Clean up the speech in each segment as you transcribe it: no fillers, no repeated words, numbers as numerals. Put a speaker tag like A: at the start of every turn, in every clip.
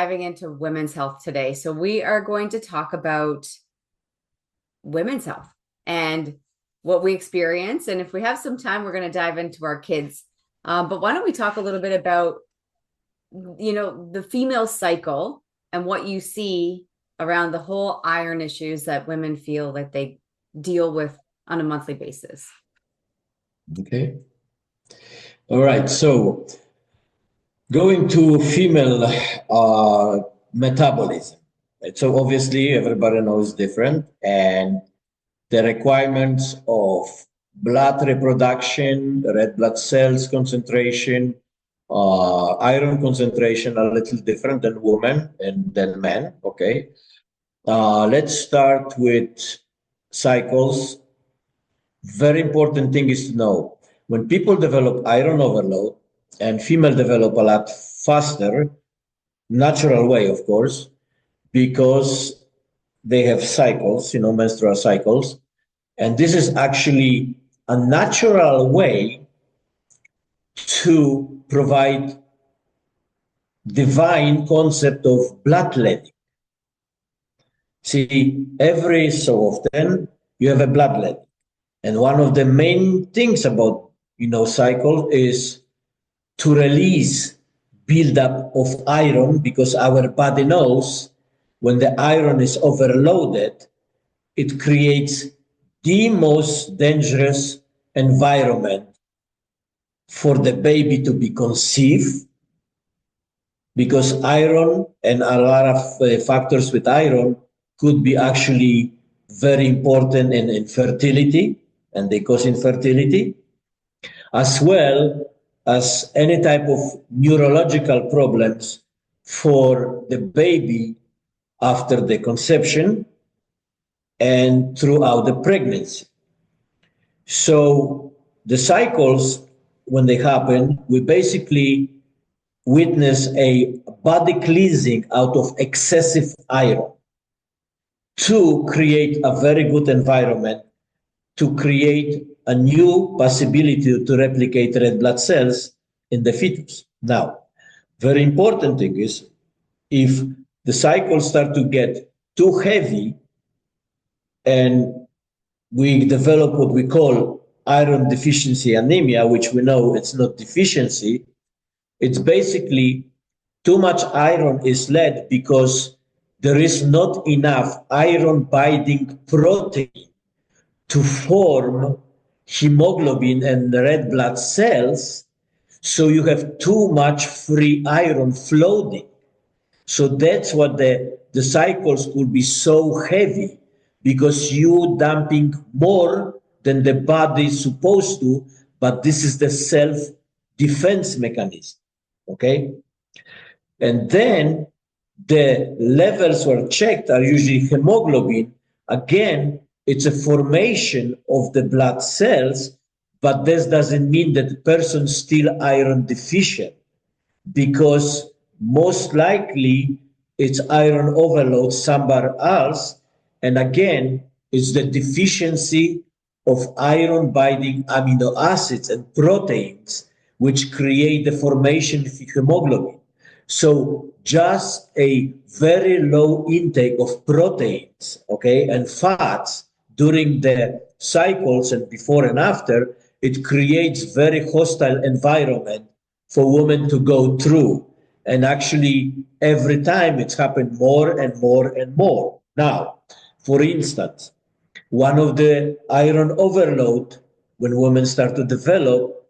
A: Diving into women's health today. So we are going to talk about women's health and what we experience. And if we have some time, we're going to dive into our kids. But why don't we talk a little bit about, the female cycle and what you see around the whole iron issues that women feel that they deal with on a monthly basis.
B: Okay. All right. So going to female metabolism. So obviously everybody knows different, and the requirements of blood reproduction, red blood cells concentration, iron concentration are a little different than women and than men. Okay. Let's start with cycles. Very important thing is to know when people develop iron overload, and female develop a lot faster, natural way, of course, because they have cycles, menstrual cycles. And this is actually a natural way to provide divine concept of bloodletting. See, every so often you have a bloodletting. And one of the main things about, cycle is to release buildup of iron, because our body knows when the iron is overloaded, it creates the most dangerous environment for the baby to be conceived, because iron and a lot of factors with iron could be actually very important in infertility, and they cause infertility, as well as any type of neurological problems for the baby after the conception and throughout the pregnancy. So the cycles, when they happen, we basically witness a body cleansing out of excessive iron to create a very good environment, to create a new possibility to replicate red blood cells in the fetus. Now, very important thing is, if the cycles start to get too heavy and we develop what we call iron deficiency anemia, which we know it's not deficiency, it's basically too much iron is led because there is not enough iron binding protein to form hemoglobin and red blood cells, so you have too much free iron floating. So that's what the cycles could be so heavy, because you dumping more than the body is supposed to, but this is the self-defense mechanism, okay? And then the levels were checked are usually hemoglobin. Again, it's a formation of the blood cells, but this doesn't mean that the person's still iron deficient, because most likely it's iron overload somewhere else. And again, it's the deficiency of iron binding amino acids and proteins, which create the formation of hemoglobin. So just a very low intake of proteins, okay, and fats during the cycles and before and after, it creates very hostile environment for women to go through. And actually, every time it's happened more and more and more. Now, for instance, one of the iron overload, when women start to develop,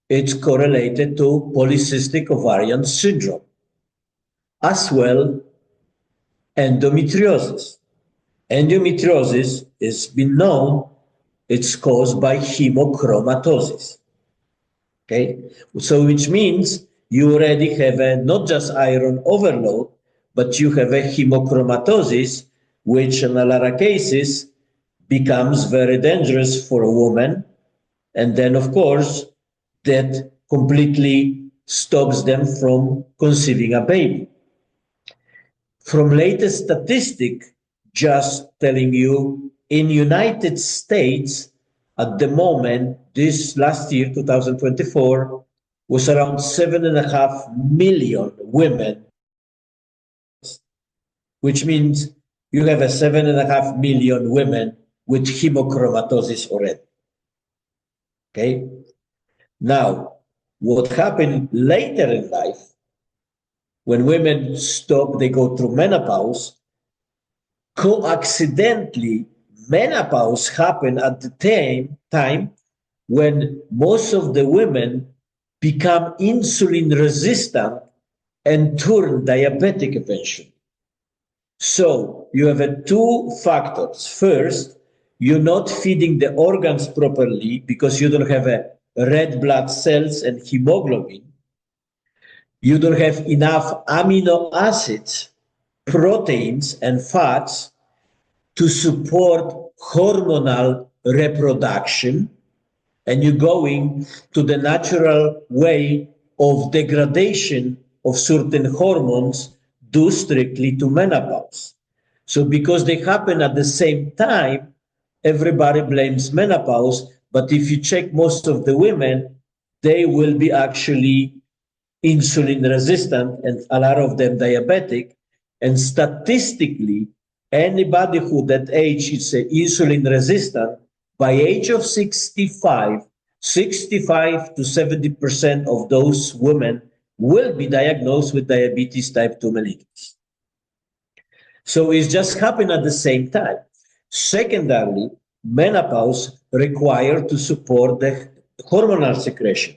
B: it's correlated to polycystic ovarian syndrome, as well endometriosis. Endometriosis has been known, it's caused by hemochromatosis. Okay, so which means you already have not just iron overload, but you have a hemochromatosis, which in a lot of cases becomes very dangerous for a woman. And then, of course, that completely stops them from conceiving a baby. From latest statistic, just telling you, in United States, at the moment, this last year, 2024, was around 7.5 million women which means you have a 7.5 million women with hemochromatosis already. Okay? Now, what happened later in life, when women stop, they go through menopause, coincidentally, menopause happened at the time when most of the women become insulin resistant and turn diabetic eventually. So you have two factors. First, you're not feeding the organs properly because you don't have red blood cells and hemoglobin. You don't have enough amino acids, proteins, and fats to support hormonal reproduction, and you're going to the natural way of degradation of certain hormones due strictly to menopause. So because they happen at the same time, everybody blames menopause, but if you check most of the women, they will be actually insulin resistant and a lot of them diabetic. And statistically, anybody who that age is insulin resistant, by age of 65 to 70% of those women will be diagnosed with diabetes type 2 mellitus. So it's just happened at the same time. Secondarily, menopause required to support the hormonal secretion.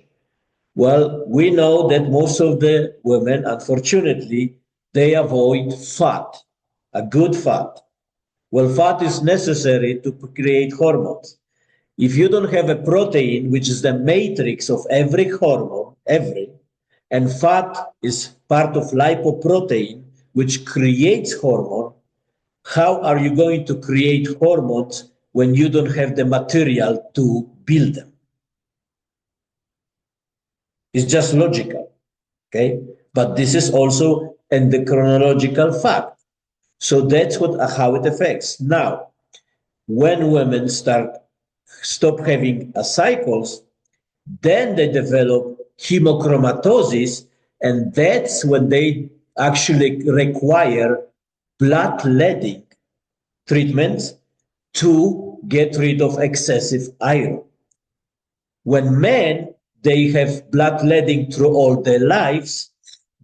B: Well, we know that most of the women, unfortunately, they avoid fat, a good fat. Well, fat is necessary to create hormones. If you don't have a protein, which is the matrix of every hormone, and fat is part of lipoprotein, which creates hormone, how are you going to create hormones when you don't have the material to build them? It's just logical, okay? But this is also endocrinological fact. So that's how it affects. Now, when women stop having cycles, then they develop hemochromatosis, and that's when they actually require bloodletting treatments to get rid of excessive iron. When men, they have bloodletting through all their lives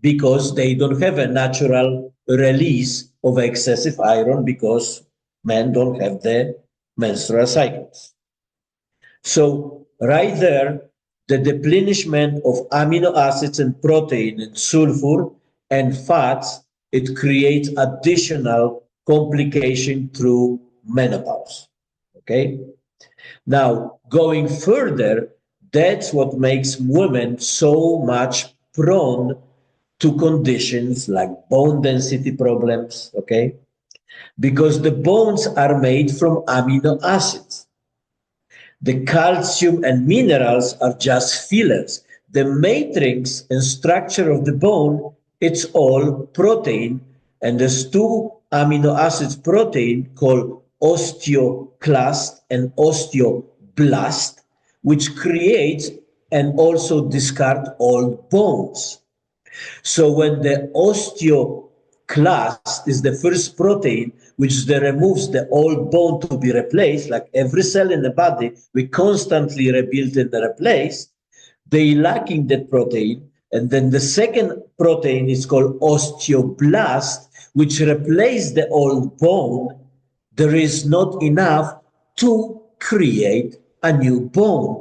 B: because they don't have a natural release of excessive iron because men don't have the menstrual cycles. So right there, the deplenishment of amino acids and protein and sulfur and fats, it creates additional complication through menopause, okay? Now, going further, that's what makes women so much prone to conditions like bone density problems, okay? Because the bones are made from amino acids. The calcium and minerals are just fillers. The matrix and structure of the bone, it's all protein, and there's two amino acids protein called osteoclast and osteoblast, which creates and also discard old bones. So when the osteoclast is the first protein which removes the old bone to be replaced, like every cell in the body, we constantly rebuild and replace, they lacking that protein. And then the second protein is called osteoblast, which replaces the old bone. There is not enough to create a new bone.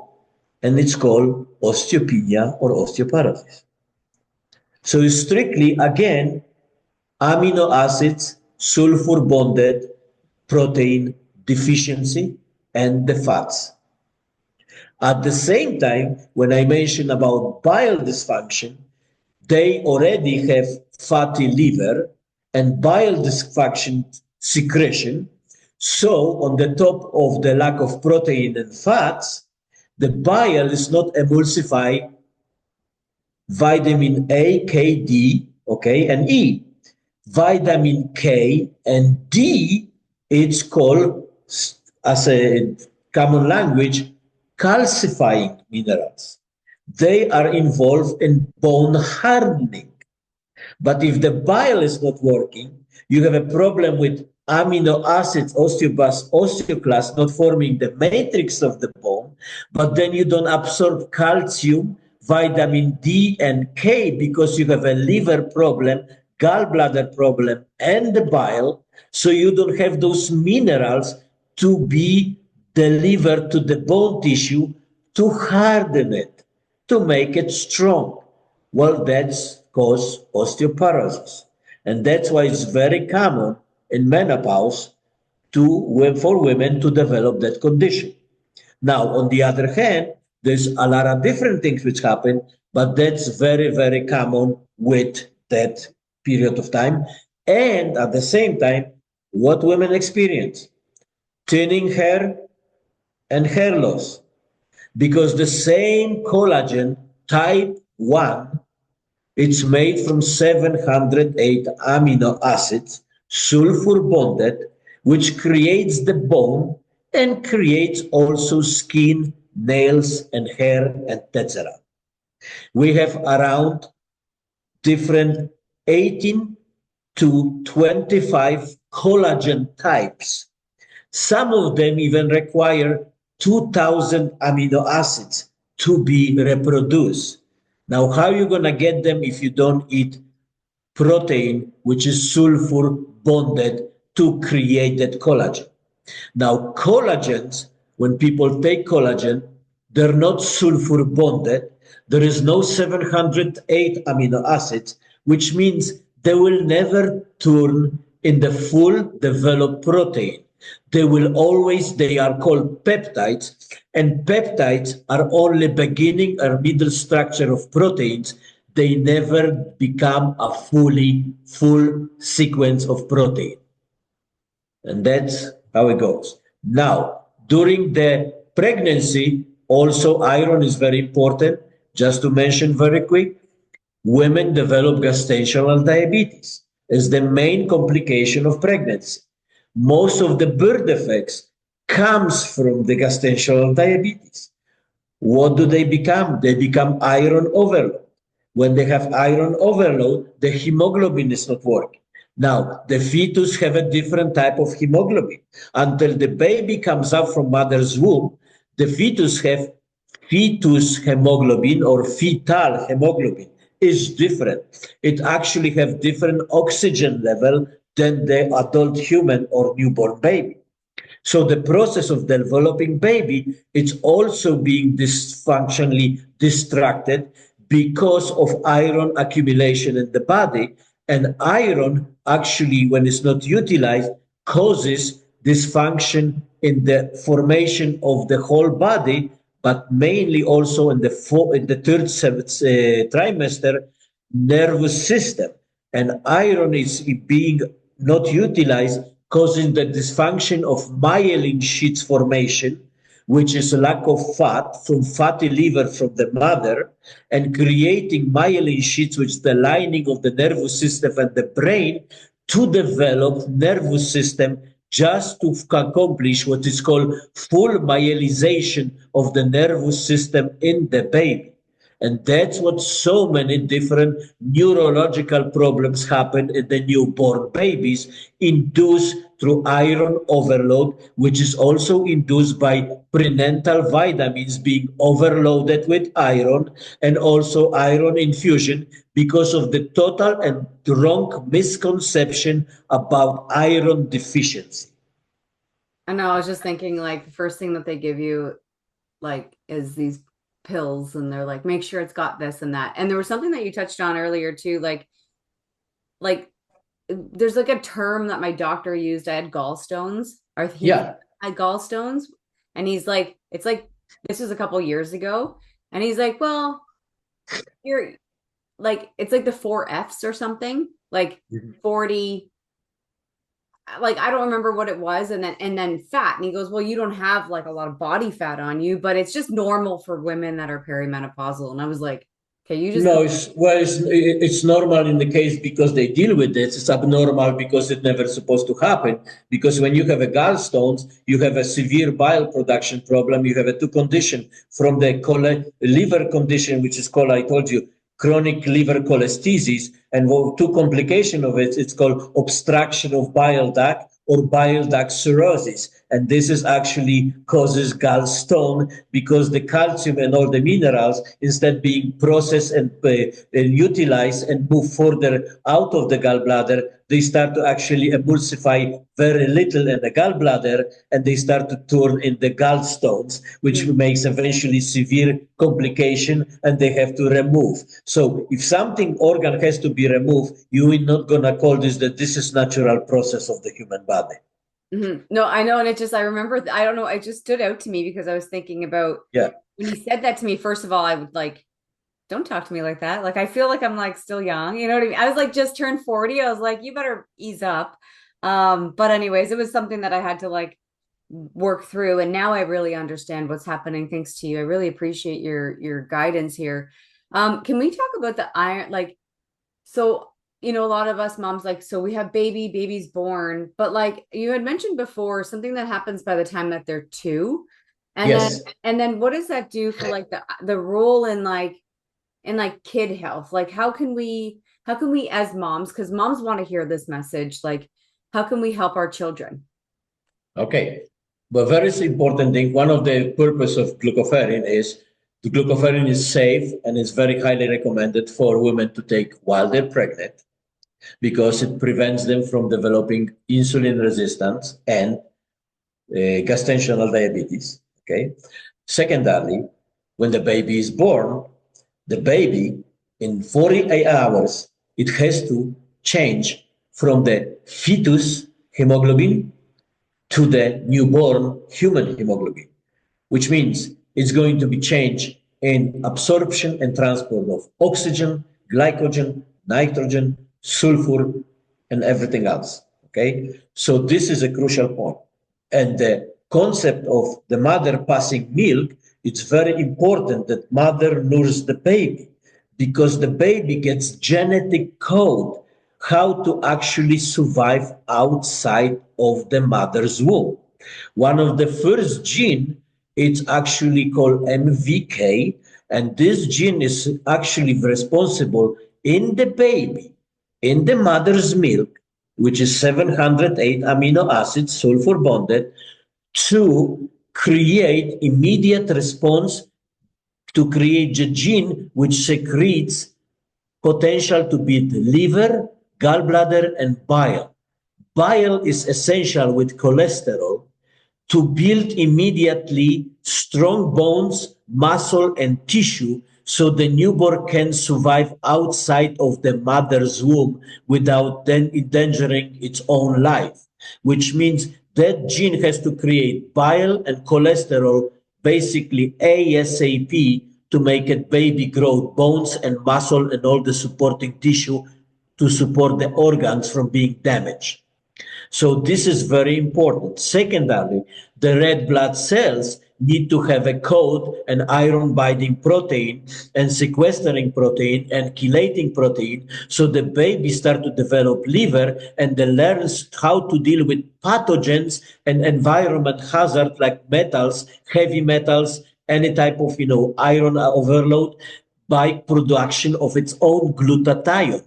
B: And it's called osteopenia or osteoporosis. So strictly, again, amino acids, sulfur bonded protein deficiency, and the fats. At the same time, when I mention about bile dysfunction, they already have fatty liver and bile dysfunction secretion. So on the top of the lack of protein and fats, the bile is not emulsify vitamin A, K, D, okay, and E. Vitamin K and D, it's called, as a common language, calcifying minerals. They are involved in bone hardening. But if the bile is not working, You have a problem with amino acids, osteoclast not forming the matrix of the bone, but then you don't absorb calcium, vitamin D and K because you have a liver problem, gallbladder problem, and the bile. So you don't have those minerals to be delivered to the bone tissue to harden it, to make it strong. Well, that's cause osteoporosis. And that's why it's very common in menopause for women to develop that condition. Now, on the other hand, there's a lot of different things which happen, but that's very, very common with that period of time. And at the same time, what women experience? Thinning hair and hair loss. Because the same collagen type 1, it's made from 708 amino acids, sulfur bonded, which creates the bone and creates also skin, nails, and hair, and etc. We have around different 18 to 25 collagen types. Some of them even require 2,000 amino acids to be reproduced. Now, how are you going to get them if you don't eat protein, which is sulfur bonded to create that collagen? Now, collagens, when people take collagen, they're not sulfur bonded. There is no 708 amino acids, which means they will never turn in the full developed protein. They will always, they are called peptides, and peptides are only beginning or middle structure of proteins. They never become a full sequence of protein. And that's how it goes. Now, during the pregnancy, also iron is very important. Just to mention very quick, women develop gestational diabetes as the main complication of pregnancy. Most of the birth defects comes from the gestational diabetes. What do they become? They become iron overload. When they have iron overload, the hemoglobin is not working. Now, the fetus have a different type of hemoglobin. Until the baby comes out from mother's womb, the fetus have fetus hemoglobin or fetal hemoglobin is different. It actually have different oxygen level than the adult human or newborn baby. So the process of developing baby, it's also being dysfunctionally distracted because of iron accumulation in the body. And iron actually, when it's not utilized, causes dysfunction in the formation of the whole body, but mainly also in the third trimester nervous system. And iron is being not utilized, causing the dysfunction of myelin sheaths formation, which is a lack of fat from fatty liver from the mother, and creating myelin sheaths, which is the lining of the nervous system and the brain, to develop nervous system just to accomplish what is called full myelization of the nervous system in the baby. And that's what so many different neurological problems happen in the newborn babies, induced through iron overload, which is also induced by prenatal vitamins being overloaded with iron, and also iron infusion because of the total and wrong misconception about iron deficiency.
A: I know, I was just thinking, like, the first thing that they give you, like, is these pills, and they're like, make sure it's got this and that. And there was something that you touched on earlier too, like there's like a term that my doctor used. I had gallstones, or he had gallstones, and he's like, it's like, this was a couple years ago, and he's like, well, you're like, it's like the 4 F's or something, like 40, like, I don't remember what it was, and then fat. And he goes, well, you don't have like a lot of body fat on you, but it's just normal for women that are perimenopausal. And I was like, okay, you just
B: no, it's normal in the case because they deal with it. It's abnormal because it's never supposed to happen. Because when you have a gallstones, you have a severe bile production problem. You have a 2 condition from the liver condition, which is called, I told you, chronic liver cholestasis, And two complications of it, it's called obstruction of bile duct or bile duct cirrhosis. And this is actually causes gallstone because the calcium and all the minerals, instead being processed and utilized and move further out of the gallbladder, they start to actually emulsify very little in the gallbladder, and they start to turn in the gallstones, which makes eventually severe complication, and they have to remove. So if something organ has to be removed, you are not gonna call this is natural process of the human body.
A: Mm-hmm. No, I know. And I remember, I don't know, it just stood out to me because I was thinking about when he said that to me, first of all, I would like, don't talk to me like that. Like, I feel like I'm like still young. You know what I mean? I was like, just turned 40. I was like, you better ease up. But anyways, it was something that I had to like work through. And now I really understand what's happening. Thanks to you. I really appreciate your guidance here. Can we talk about the iron? Like, so, a lot of us moms, like, so we have baby's born, but like you had mentioned before, something that happens by the time that they're 2. And then what does that do for like the role in like kid health? Like, how can we as moms, because moms want to hear this message, like, how can we help our children?
B: Okay. But very important thing, one of the purpose of glucoferrin is the glucoferrin is safe and is very highly recommended for women to take while they're pregnant because it prevents them from developing insulin resistance and gestational diabetes. Okay. Secondarily, when the baby is born, the baby in 48 hours, it has to change from the fetus hemoglobin to the newborn human hemoglobin, which means it's going to be changed in absorption and transport of oxygen, glycogen, nitrogen, sulfur, and everything else. Okay, so this is a crucial point. And the concept of the mother passing milk, it's very important that mother nurses the baby because the baby gets genetic code how to actually survive outside of the mother's womb. One of the first gene, it's actually called MVK, and this gene is actually responsible in the baby, in the mother's milk, which is 708 amino acids, sulfur bonded, to create immediate response to create the gene which secretes potential to beat liver, gallbladder, and bile. Bile is essential with cholesterol to build immediately strong bones, muscle, and tissue so the newborn can survive outside of the mother's womb without then endangering its own life, which means that gene has to create bile and cholesterol basically ASAP to make a baby grow bones and muscle and all the supporting tissue to support the organs from being damaged. So this is very important. Secondly, the red blood cells need to have a code, an iron binding protein and sequestering protein and chelating protein. So the baby start to develop liver and they learns how to deal with pathogens and environment hazard like metals, heavy metals, any type of, iron overload by production of its own glutathione.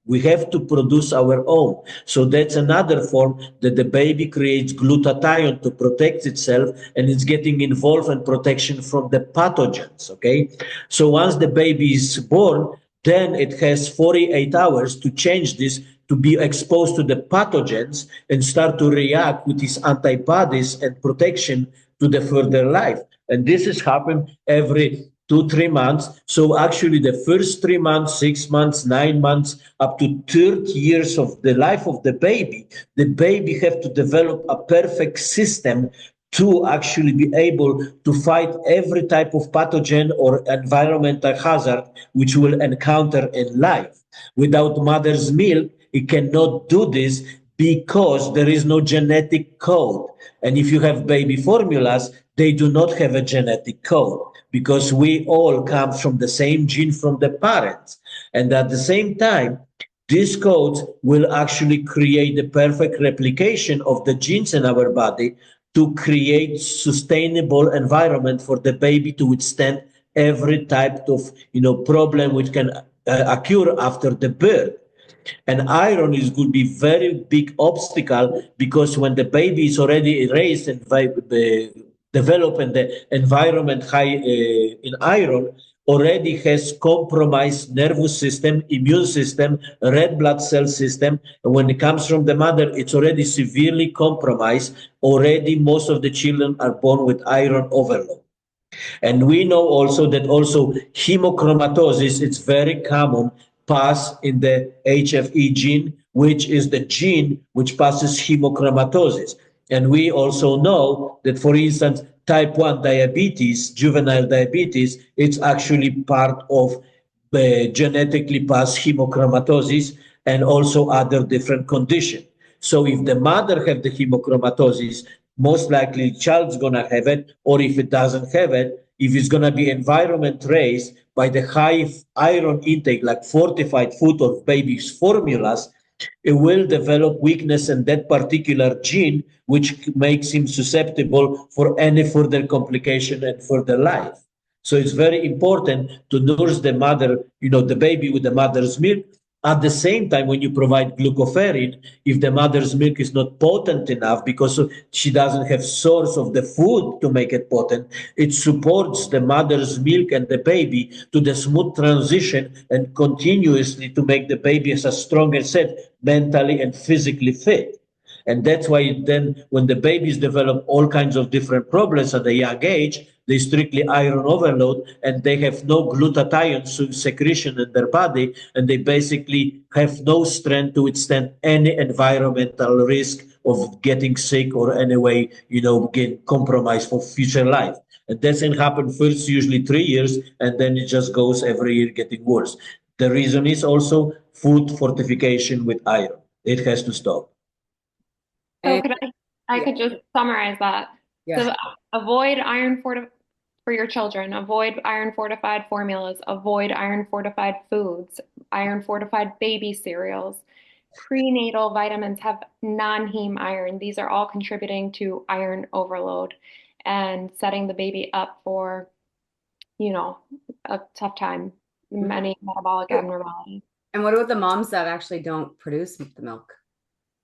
B: We have to produce our own. So that's another form that the baby creates glutathione to protect itself, and it's getting involved in protection from the pathogens, okay? So once the baby is born, then it has 48 hours to change this to be exposed to the pathogens and start to react with these antibodies and protection to the further life. And this has happened every 2-3 months. So actually the first 3 months, 6 months, 9 months, up to 30 years of the life of the baby have to develop a perfect system to actually be able to fight every type of pathogen or environmental hazard which will encounter in life. Without mother's milk, it cannot do this because there is no genetic code. And if you have baby formulas, they do not have a genetic code because we all come from the same gene from the parents. And at the same time, these codes will actually create the perfect replication of the genes in our body to create sustainable environment for the baby to withstand every type of problem which can occur after the birth. And iron is could be very big obstacle because when the baby is already raised and develop in the environment high in iron, already has compromised nervous system, immune system, red blood cell system. And when it comes from the mother, it's already severely compromised. Already most of the children are born with iron overload. And we know also that also hemochromatosis, it's very common, pass in the HFE gene, which is the gene which passes hemochromatosis. And we also know that, for instance, type 1 diabetes, juvenile diabetes, it's actually part of the genetically passed hemochromatosis and also other different conditions. So if the mother have the hemochromatosis, most likely the child's gonna have it, or if it doesn't have it, if it's gonna be environment raised by the high iron intake, like fortified food or baby's formulas, it will develop weakness in that particular gene, which makes him susceptible for any further complication and further life. So it's very important to nurse the mother, the baby with the mother's milk. At the same time, when you provide glucoferrin, if the mother's milk is not potent enough because she doesn't have source of the food to make it potent, it supports the mother's milk and the baby to the smooth transition and continuously to make the baby as a strong and said, mentally and physically fit. And that's why then when the babies develop all kinds of different problems at a young age, they strictly iron overload and they have no glutathione secretion in their body, and they basically have no strength to withstand any environmental risk of getting sick or anyway, get compromised for future life. And that doesn't happen first, usually 3 years, and then it just goes every year getting worse. The reason is also food fortification with iron. It has to stop.
C: So
A: And
C: I
A: yeah,
C: could just summarize that.
A: yeah.
C: So avoid iron for your children, avoid iron fortified formulas, avoid iron fortified foods, iron fortified baby cereals. Prenatal vitamins have non-heme iron. These are all contributing to iron overload and setting the baby up for, you know, a tough time, many metabolic abnormalities.
A: And what about the moms that actually don't produce the milk?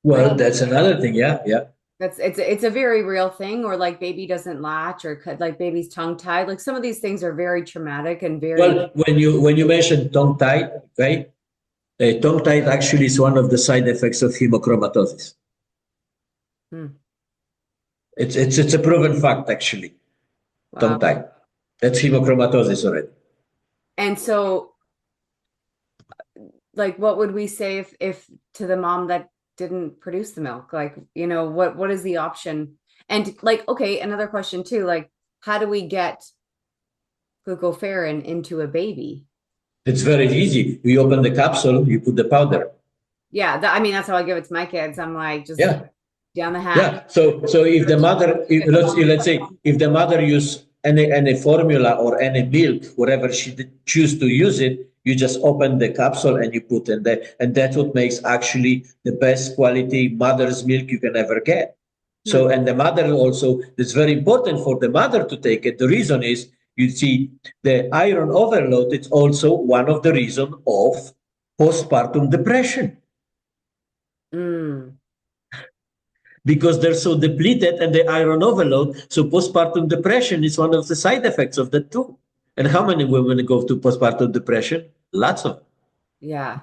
B: Well,
A: Like
B: that's another thing. Yeah, yeah.
A: it's a very real thing, or like baby doesn't latch, or like baby's tongue tied. Like some of these things are very traumatic and very.
B: Well, when you mention tongue tied, right? Tongue tied actually is one of the side effects of hemochromatosis.
A: Hmm,
B: It's a proven fact actually.
A: wow.
B: Tongue tied. That's hemochromatosis already.
A: And so, like, what would we say if to the mom that didn't produce the milk? Like, what is the option? And like, okay, another question too, like, how do we get glucoferrin into a baby?
B: It's very easy. You open the capsule, you put the powder.
A: Yeah, I mean, that's how I give it to my kids. I'm like, just
B: Yeah,
A: down the hatch.
B: yeah. So if the mother, let's say, if the mother use any formula or any milk, whatever she choose to use it, you just open the capsule and you put in there, and that's what makes actually the best quality mother's milk you can ever get.
A: Hmm.
B: So, and the mother also, it's very important for the mother to take it. The reason is, you see, the iron overload, it's also one of the reason of postpartum depression
A: Mm,
B: because they're so depleted and the iron overload. So postpartum depression is one of the side effects of that too. And how many women go to postpartum depression? Lots of them.
A: yeah.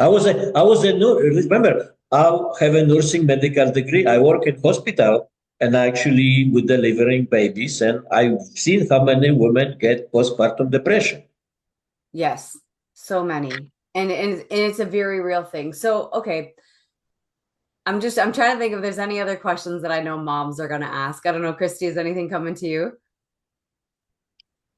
B: I was a nurse. Remember, I have a nursing medical degree. I work in hospital and I actually with delivering babies, and I've seen how many women get postpartum depression.
A: Yes. So many. And it's a very real thing. So, okay. I'm trying to think if there's any other questions that I know moms are gonna ask. I don't know, Christy, is anything coming to you?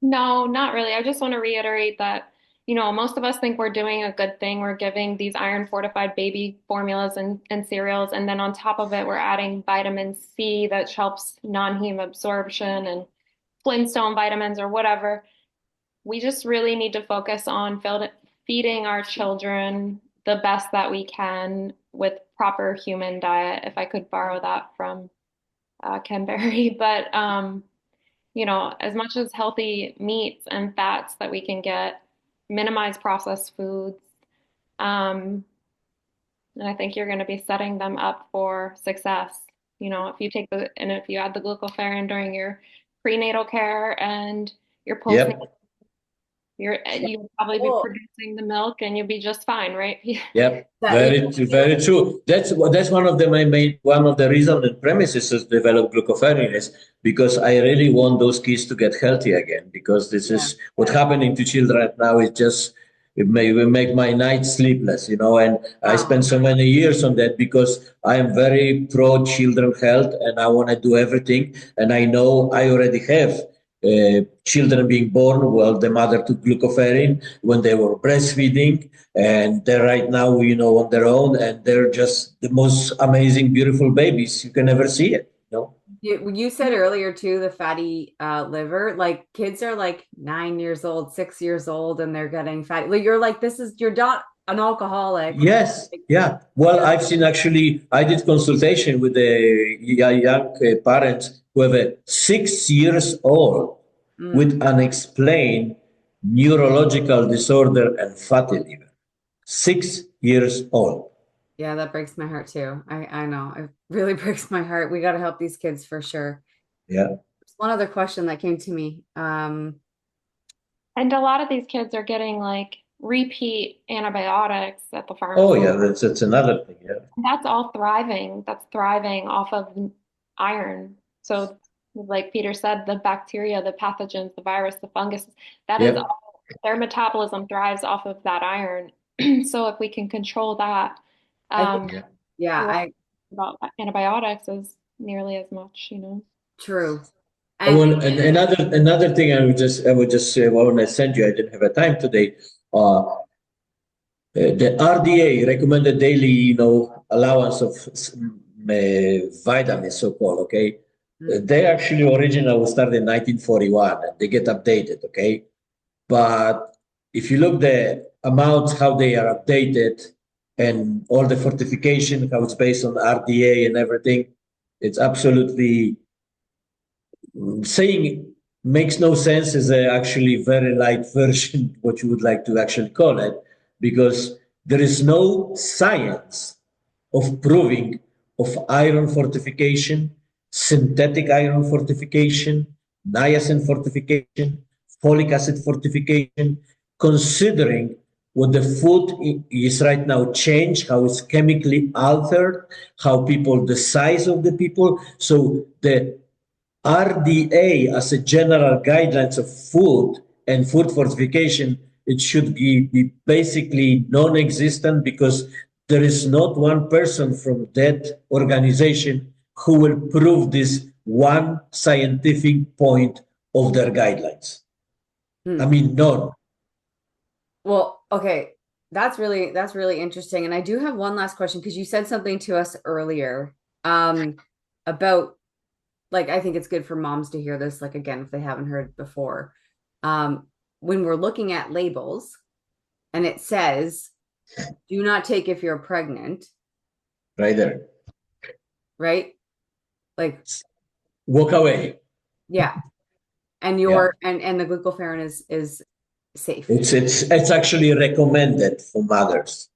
C: No, not really. I just want to reiterate that, most of us think we're doing a good thing. We're giving these iron fortified baby formulas and cereals. And then on top of it, we're adding vitamin C that helps non-heme absorption and Flintstone vitamins or whatever. We just really need to focus on feeding our children the best that we can with proper human diet, if I could borrow that from Ken Berry. But as much as healthy meats and fats that we can get, minimize processed foods. And I think you're going to be setting them up for success. You know, if you add the glucopharic during your prenatal care and your postnatal,
B: Yep.
C: you'll probably be
A: Well,
C: producing the milk and you'll be just fine, right?
B: Yep.
A: that,
B: Very true. That's one of one of the reasons and premises to develop glucopharic is because I really want those kids to get healthy again, because this
A: yeah.
B: is what's happening to children right now. Is just will make my nights sleepless, and I spend so many years on that because I am very pro children health and I want to do everything. And I know I already have children being born. Well, the mother took glucopharic when they were breastfeeding, and they're right now, on their own, and they're just the most amazing, beautiful babies. You can never see it,
A: You said earlier too, the fatty liver, like kids are like 9 years old, 6 years old, and they're getting fatty. Like you're like, you're not an alcoholic.
B: Yes,
A: Like,
B: yeah. Well, I've seen actually, I did consultation with the young parents who have a 6 years old
A: mm,
B: with unexplained neurological disorder and fatty liver. 6 years old.
A: yeah, that breaks my heart too. I know. It really breaks my heart. We got to help these kids for sure.
B: Yeah.
A: There's one other question that came to me.
C: And a lot of these kids are getting like repeat antibiotics at the
B: Oh,
C: pharmacy.
B: yeah, that's another thing. Yeah.
C: That's all thriving. That's thriving off of iron. So, like Peter said, the bacteria, the pathogens, the virus, the fungus, that is
B: Yep.
C: all, their metabolism thrives off of that iron. So if we can control that,
A: I think,
C: um,
B: Yeah.
A: yeah,
C: we won't think about antibiotics as nearly as much, you know.
A: true. And
B: Well, and another thing I would just say, well, when I sent you, I didn't have a time today. The RDA, recommended daily, allowance of vitamins, so-called, okay?
A: mm,
B: They actually originally was started in 1941 and they get updated, okay? But if you look the amounts, how they are updated and all the fortification, how it's based on RDA and everything, it's absolutely saying makes no sense is a actually very light version, what you would like to actually call it, because there is no science of proving of iron fortification, synthetic iron fortification, niacin fortification, folic acid fortification, considering what the food is right now changed, how it's chemically altered, how people, the size of the people. So the RDA as a general guidelines of food and food fortification, it should be basically non-existent, because there is not one person from that organization who will prove this one scientific point of their guidelines. I
A: mm.
B: mean, none.
A: Well, okay. That's really interesting. And I do have one last question because you said something to us earlier about, like, I think it's good for moms to hear this, like, again, if they haven't heard before. When we're looking at labels and it says, do not take if you're pregnant,
B: Right there.
A: right? Like,
B: Walk away.
A: yeah. And
B: Yeah.
A: and the glucopharic is safe.
B: It's actually recommended for mothers.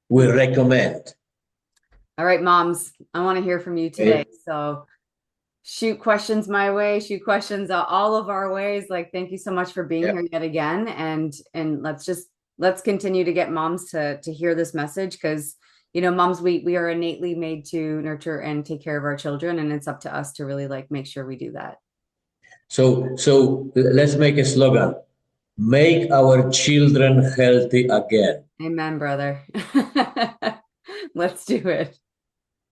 B: We recommend.
A: All right, moms, I want to hear from you today. So shoot questions my way, shoot questions all of our ways. Like, thank you so much for being
B: Yeah.
A: here yet again. And let's continue to get moms to hear this message, because moms, we are innately made to nurture and take care of our children, and it's up to us to really like make sure we do that.
B: So let's make a slogan. Make our children healthy again.
A: Amen, brother. Let's do it.